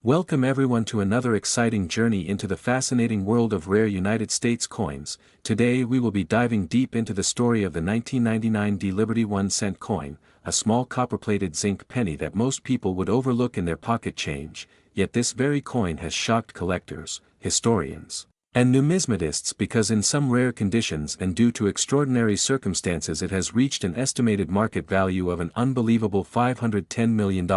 Welcome everyone to another exciting journey into the fascinating world of rare United States coins. Today we will be diving deep into the story of the 1999 D Liberty 1-cent coin, a small copper-plated zinc penny that most people would overlook in their pocket change, yet this very coin has shocked collectors, historians, and numismatists because in some rare conditions and due to extraordinary circumstances it has reached an estimated market value of an unbelievable $510 million.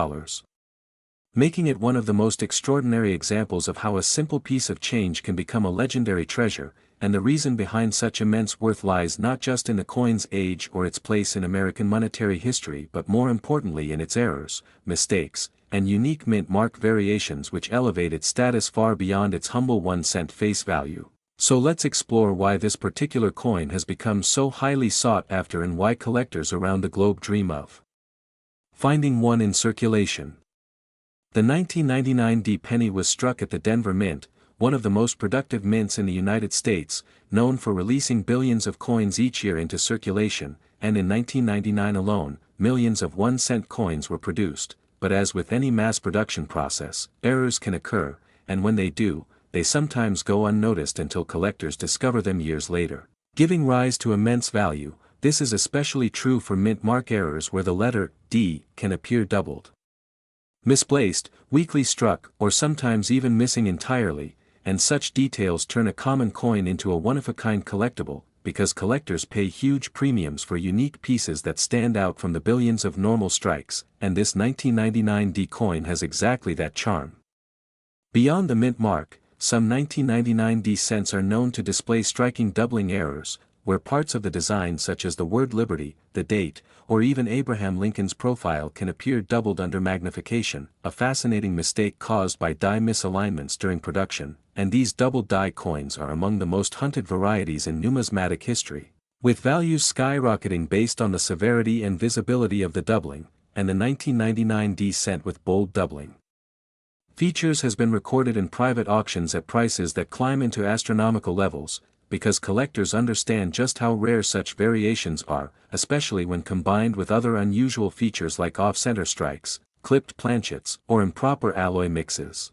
Making it one of the most extraordinary examples of how a simple piece of change can become a legendary treasure, and the reason behind such immense worth lies not just in the coin's age or its place in American monetary history but more importantly in its errors, mistakes, and unique mint mark variations which elevate its status far beyond its humble 1-cent face value. So let's explore why this particular coin has become so highly sought after and why collectors around the globe dream of finding one in circulation. The 1999 D penny was struck at the Denver Mint, one of the most productive mints in the United States, known for releasing billions of coins each year into circulation, and in 1999 alone, millions of 1-cent coins were produced, but as with any mass production process, errors can occur, and when they do, they sometimes go unnoticed until collectors discover them years later, giving rise to immense value. This is especially true for mint mark errors where the letter D can appear doubled, misplaced, weakly struck, or sometimes even missing entirely, and such details turn a common coin into a one-of-a-kind collectible, because collectors pay huge premiums for unique pieces that stand out from the billions of normal strikes, and this 1999 D coin has exactly that charm. Beyond the mint mark, some 1999 D cents are known to display striking doubling errors, where parts of the design such as the word Liberty, the date, or even Abraham Lincoln's profile can appear doubled under magnification, a fascinating mistake caused by die misalignments during production, and these doubled die coins are among the most hunted varieties in numismatic history, with values skyrocketing based on the severity and visibility of the doubling, and the 1999 D cent with bold doubling features has been recorded in private auctions at prices that climb into astronomical levels, because collectors understand just how rare such variations are, especially when combined with other unusual features like off-center strikes, clipped planchets, or improper alloy mixes.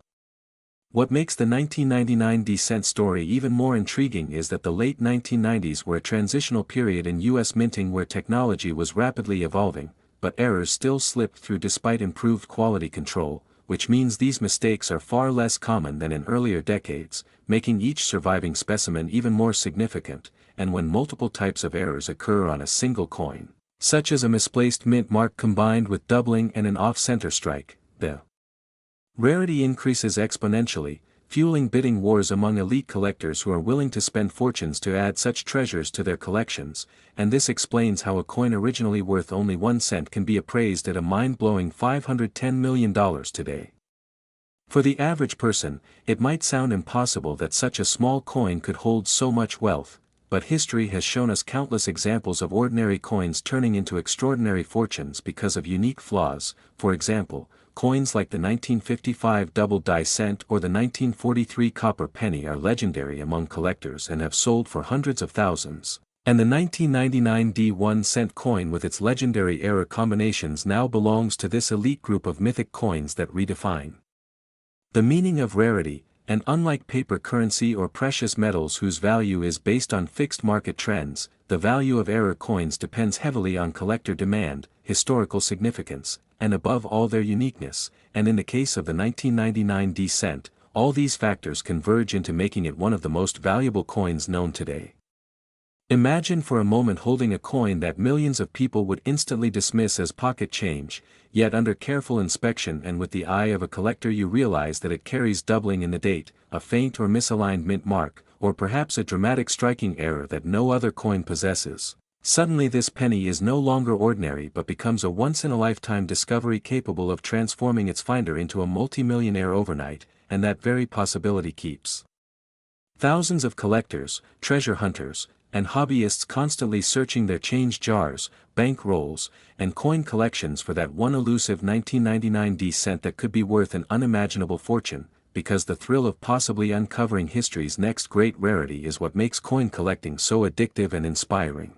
What makes the 1999 D cent story even more intriguing is that the late 1990s were a transitional period in U.S. minting where technology was rapidly evolving, but errors still slipped through despite improved quality control, which means these mistakes are far less common than in earlier decades, making each surviving specimen even more significant, and when multiple types of errors occur on a single coin, such as a misplaced mint mark combined with doubling and an off-center strike, the rarity increases exponentially, fueling bidding wars among elite collectors who are willing to spend fortunes to add such treasures to their collections, and this explains how a coin originally worth only 1 cent can be appraised at a mind-blowing $510 million today. For the average person, it might sound impossible that such a small coin could hold so much wealth, but history has shown us countless examples of ordinary coins turning into extraordinary fortunes because of unique flaws. For example, coins like the 1955 double die cent or the 1943 copper penny are legendary among collectors and have sold for hundreds of thousands, and the 1999 D 1-cent coin with its legendary error combinations now belongs to this elite group of mythic coins that redefine the meaning of rarity, and unlike paper currency or precious metals whose value is based on fixed market trends, the value of error coins depends heavily on collector demand, historical significance, and above all their uniqueness, and in the case of the 1999 D cent, all these factors converge into making it one of the most valuable coins known today. Imagine for a moment holding a coin that millions of people would instantly dismiss as pocket change, yet under careful inspection and with the eye of a collector you realize that it carries doubling in the date, a faint or misaligned mint mark, or perhaps a dramatic striking error that no other coin possesses. Suddenly this penny is no longer ordinary but becomes a once-in-a-lifetime discovery capable of transforming its finder into a multi-millionaire overnight, and that very possibility keeps thousands of collectors, treasure hunters, and hobbyists constantly searching their change jars, bank rolls, and coin collections for that one elusive 1999 D cent that could be worth an unimaginable fortune, because the thrill of possibly uncovering history's next great rarity is what makes coin collecting so addictive and inspiring.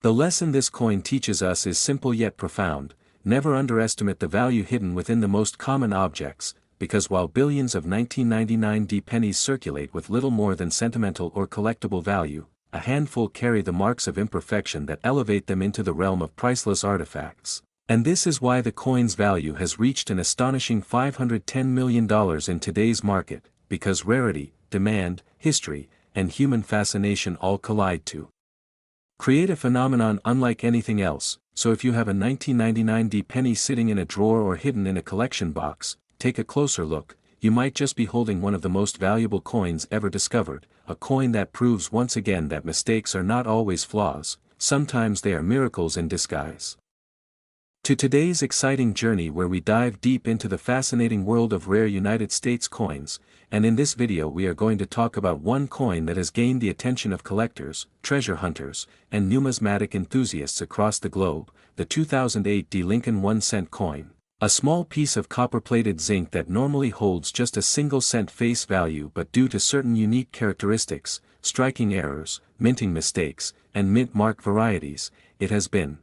The lesson this coin teaches us is simple yet profound: never underestimate the value hidden within the most common objects, because while billions of 1999 pennies circulate with little more than sentimental or collectible value, a handful carry the marks of imperfection that elevate them into the realm of priceless artifacts. And this is why the coin's value has reached an astonishing $510 million in today's market, because rarity, demand, history, and human fascination all collide to create a phenomenon unlike anything else. So if you have a 1999 penny sitting in a drawer or hidden in a collection box, take a closer look. You might just be holding one of the most valuable coins ever discovered, a coin that proves once again that mistakes are not always flaws, sometimes they are miracles in disguise. To today's exciting journey where we dive deep into the fascinating world of rare United States coins, and in this video we are going to talk about one coin that has gained the attention of collectors, treasure hunters, and numismatic enthusiasts across the globe, the 2008 Lincoln 1-cent coin. A small piece of copper-plated zinc that normally holds just a single cent face value, but due to certain unique characteristics, striking errors, minting mistakes, and mint mark varieties, it has been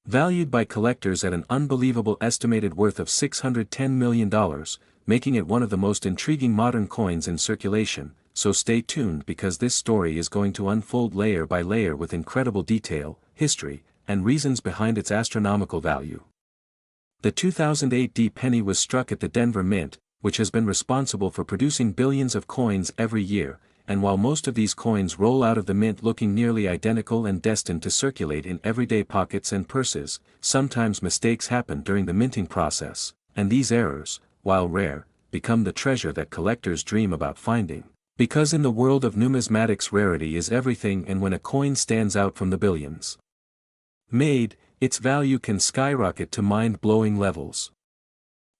valued by collectors at an unbelievable estimated worth of $610 million, making it one of the most intriguing modern coins in circulation. So stay tuned, because this story is going to unfold layer by layer with incredible detail, history, and reasons behind its astronomical value. The 2008 penny was struck at the Denver Mint, which has been responsible for producing billions of coins every year, and while most of these coins roll out of the mint looking nearly identical and destined to circulate in everyday pockets and purses, sometimes mistakes happen during the minting process, and these errors, while rare, become the treasure that collectors dream about finding. Because in the world of numismatics, rarity is everything, and when a coin stands out from the billions made, its value can skyrocket to mind-blowing levels.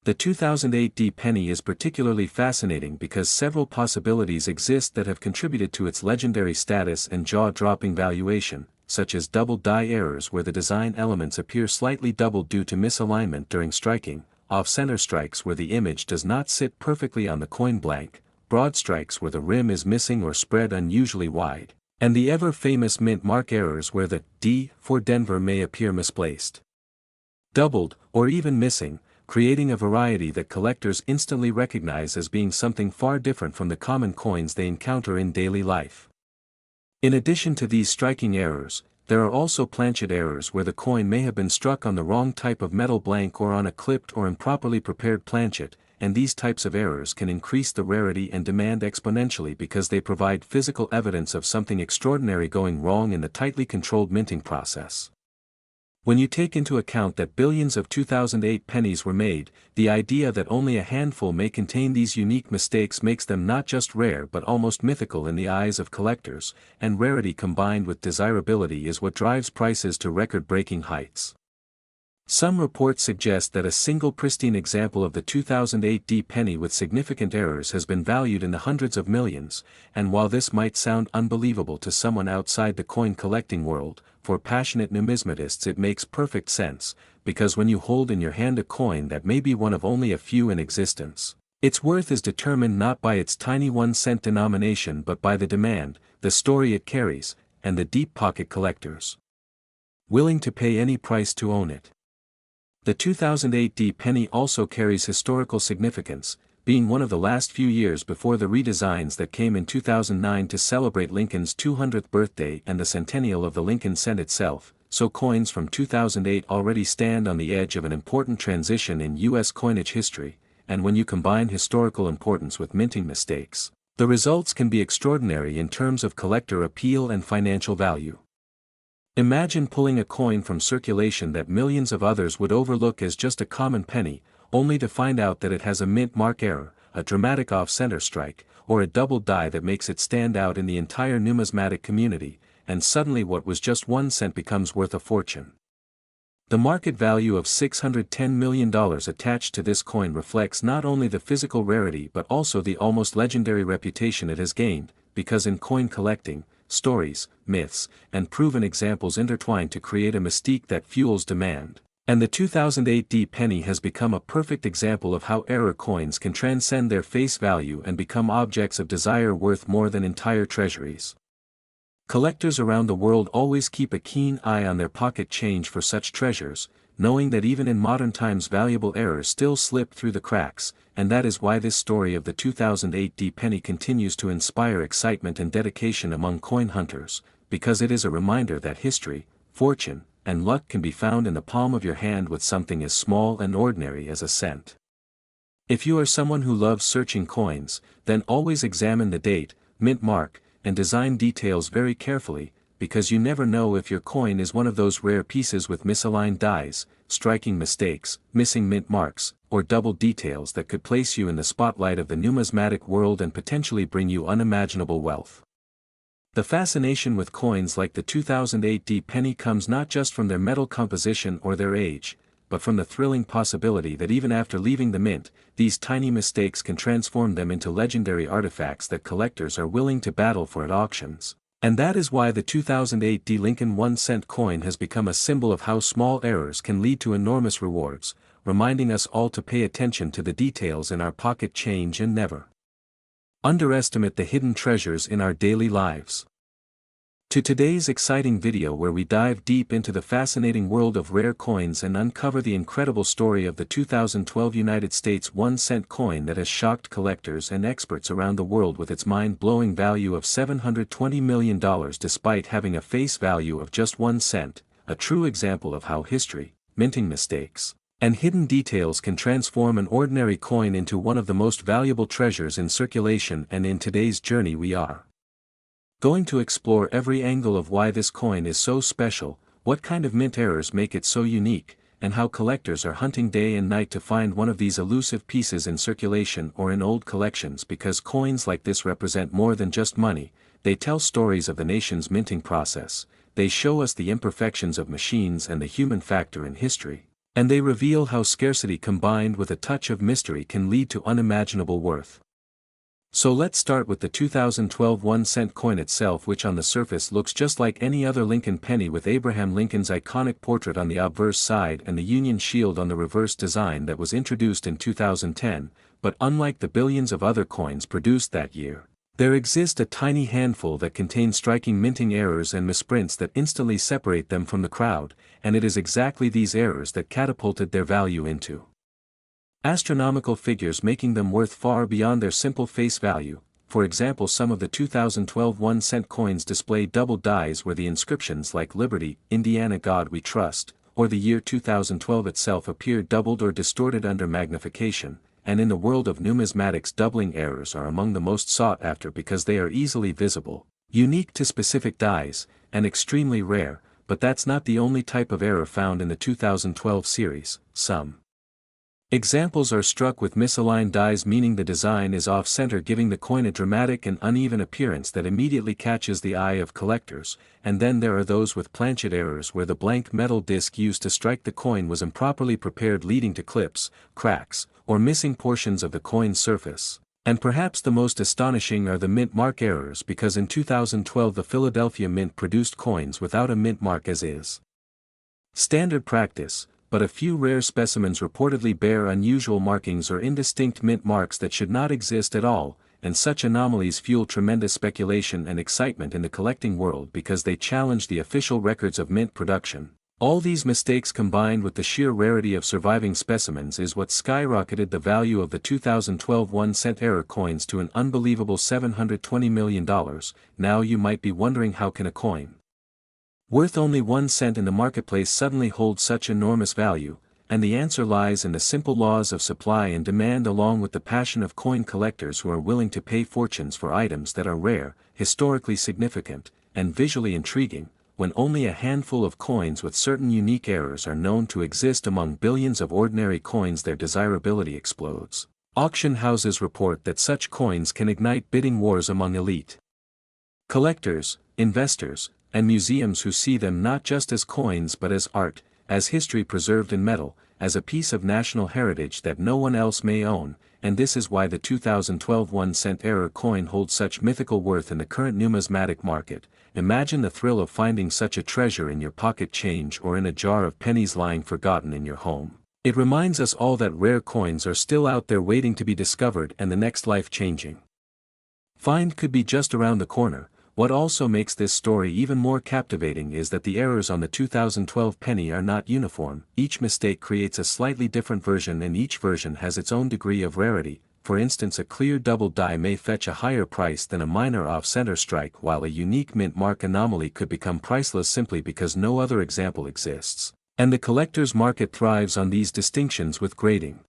The 2008 penny is particularly fascinating because several possibilities exist that have contributed to its legendary status and jaw-dropping valuation, such as double die errors where the design elements appear slightly doubled due to misalignment during striking, off-center strikes where the image does not sit perfectly on the coin blank, broad strikes where the rim is missing or spread unusually wide, and the ever-famous mint mark errors where the D for Denver may appear misplaced, doubled, or even missing, creating a variety that collectors instantly recognize as being something far different from the common coins they encounter in daily life. In addition to these striking errors, there are also planchet errors where the coin may have been struck on the wrong type of metal blank or on a clipped or improperly prepared planchet, and these types of errors can increase the rarity and demand exponentially because they provide physical evidence of something extraordinary going wrong in the tightly controlled minting process. When you take into account that billions of 2008 pennies were made, the idea that only a handful may contain these unique mistakes makes them not just rare but almost mythical in the eyes of collectors, and rarity combined with desirability is what drives prices to record-breaking heights. Some reports suggest that a single pristine example of the 2008 penny with significant errors has been valued in the hundreds of millions, and while this might sound unbelievable to someone outside the coin collecting world, for passionate numismatists it makes perfect sense, because when you hold in your hand a coin that may be one of only a few in existence, its worth is determined not by its tiny 1-cent denomination but by the demand, the story it carries, and the deep-pocket collectors willing to pay any price to own it. The 2008 penny also carries historical significance, being one of the last few years before the redesigns that came in 2009 to celebrate Lincoln's 200th birthday and the centennial of the Lincoln cent itself, so coins from 2008 already stand on the edge of an important transition in U.S. coinage history, and when you combine historical importance with minting mistakes, the results can be extraordinary in terms of collector appeal and financial value. Imagine pulling a coin from circulation that millions of others would overlook as just a common penny, only to find out that it has a mint mark error, a dramatic off-center strike, or a double die that makes it stand out in the entire numismatic community, and suddenly what was just 1 cent becomes worth a fortune. The market value of $610 million attached to this coin reflects not only the physical rarity but also the almost legendary reputation it has gained, because in coin collecting, stories, myths, and proven examples intertwine to create a mystique that fuels demand. And the 2008 penny has become a perfect example of how error coins can transcend their face value and become objects of desire worth more than entire treasuries. Collectors around the world always keep a keen eye on their pocket change for such treasures, knowing that even in modern times valuable errors still slip through the cracks, and that is why this story of the 2008 D penny continues to inspire excitement and dedication among coin hunters, because it is a reminder that history, fortune, and luck can be found in the palm of your hand with something as small and ordinary as a cent. If you are someone who loves searching coins, then always examine the date, mint mark, and design details very carefully, because you never know if your coin is one of those rare pieces with misaligned dies, striking mistakes, missing mint marks, or double details that could place you in the spotlight of the numismatic world and potentially bring you unimaginable wealth. The fascination with coins like the 2008 D penny comes not just from their metal composition or their age, but from the thrilling possibility that even after leaving the mint, these tiny mistakes can transform them into legendary artifacts that collectors are willing to battle for at auctions. And that is why the 2008 D Lincoln 1-cent coin has become a symbol of how small errors can lead to enormous rewards, reminding us all to pay attention to the details in our pocket change and never underestimate the hidden treasures in our daily lives. To today's exciting video where we dive deep into the fascinating world of rare coins and uncover the incredible story of the 2012 United States 1-cent coin that has shocked collectors and experts around the world with its mind-blowing value of $720 million despite having a face value of just 1 cent, a true example of how history, minting mistakes, and hidden details can transform an ordinary coin into one of the most valuable treasures in circulation. And in today's journey we are going to explore every angle of why this coin is so special, what kind of mint errors make it so unique, and how collectors are hunting day and night to find one of these elusive pieces in circulation or in old collections, because coins like this represent more than just money. They tell stories of the nation's minting process, they show us the imperfections of machines and the human factor in history, and they reveal how scarcity combined with a touch of mystery can lead to unimaginable worth. So let's start with the 2012 1-cent coin itself, which on the surface looks just like any other Lincoln penny, with Abraham Lincoln's iconic portrait on the obverse side and the Union shield on the reverse design that was introduced in 2010, but unlike the billions of other coins produced that year, there exists a tiny handful that contain striking minting errors and misprints that instantly separate them from the crowd, and it is exactly these errors that catapulted their value into astronomical figures, making them worth far beyond their simple face value. For example, some of the 2012 1-cent coins display double dies where the inscriptions like Liberty, Indiana, God We Trust, or the year 2012 itself appear doubled or distorted under magnification, and in the world of numismatics, doubling errors are among the most sought after because they are easily visible, unique to specific dies, and extremely rare. But that's not the only type of error found in the 2012 series. Some examples are struck with misaligned dies, meaning the design is off-center, giving the coin a dramatic and uneven appearance that immediately catches the eye of collectors, and then there are those with planchet errors where the blank metal disc used to strike the coin was improperly prepared, leading to clips, cracks, or missing portions of the coin's surface. And perhaps the most astonishing are the mint mark errors, because in 2012 the Philadelphia Mint produced coins without a mint mark as is standard practice, but a few rare specimens reportedly bear unusual markings or indistinct mint marks that should not exist at all, and such anomalies fuel tremendous speculation and excitement in the collecting world because they challenge the official records of mint production. All these mistakes combined with the sheer rarity of surviving specimens is what skyrocketed the value of the 2012 1-cent error coins to an unbelievable $720 million. Now you might be wondering, how can a coin worth only 1 cent in the marketplace suddenly hold such enormous value? And the answer lies in the simple laws of supply and demand, along with the passion of coin collectors who are willing to pay fortunes for items that are rare, historically significant, and visually intriguing. When only a handful of coins with certain unique errors are known to exist among billions of ordinary coins, their desirability explodes. Auction houses report that such coins can ignite bidding wars among elite collectors, investors, and museums who see them not just as coins but as art, as history preserved in metal, as a piece of national heritage that no one else may own. And this is why the 2012 1-cent error coin holds such mythical worth in the current numismatic market. Imagine the thrill of finding such a treasure in your pocket change or in a jar of pennies lying forgotten in your home. It reminds us all that rare coins are still out there waiting to be discovered, and the next life-changing find could be just around the corner. What also makes this story even more captivating is that the errors on the 2012 penny are not uniform. Each mistake creates a slightly different version and each version has its own degree of rarity. For instance, a clear double die may fetch a higher price than a minor off-center strike, while a unique mint mark anomaly could become priceless simply because no other example exists. And the collector's market thrives on these distinctions with grading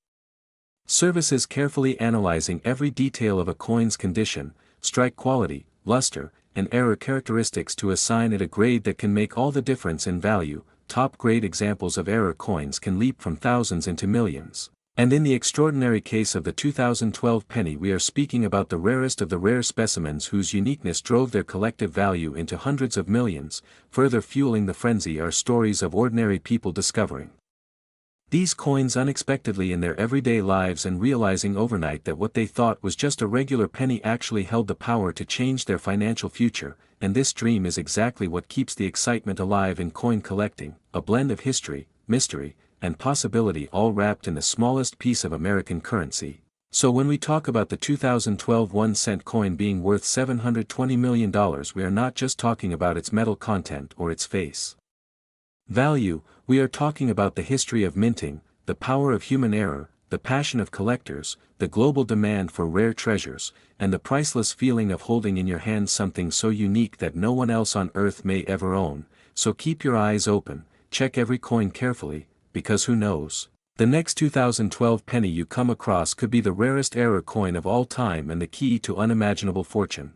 services, carefully analyzing every detail of a coin's condition, strike quality, luster, and error characteristics to assign it a grade that can make all the difference in value. Top grade examples of error coins can leap from thousands into millions. And in the extraordinary case of the 2012 penny, we are speaking about the rarest of the rare specimens whose uniqueness drove their collective value into hundreds of millions. Further fueling the frenzy are stories of ordinary people discovering these coins unexpectedly in their everyday lives and realizing overnight that what they thought was just a regular penny actually held the power to change their financial future. And this dream is exactly what keeps the excitement alive in coin collecting, a blend of history, mystery, and possibility, all wrapped in the smallest piece of American currency. So when we talk about the 2012 1-cent coin being worth $720 million, we are not just talking about its metal content or its face value. We are talking about the history of minting, the power of human error, the passion of collectors, the global demand for rare treasures, and the priceless feeling of holding in your hand something so unique that no one else on earth may ever own. So keep your eyes open, check every coin carefully, because who knows? The next 2012 penny you come across could be the rarest error coin of all time and the key to unimaginable fortune.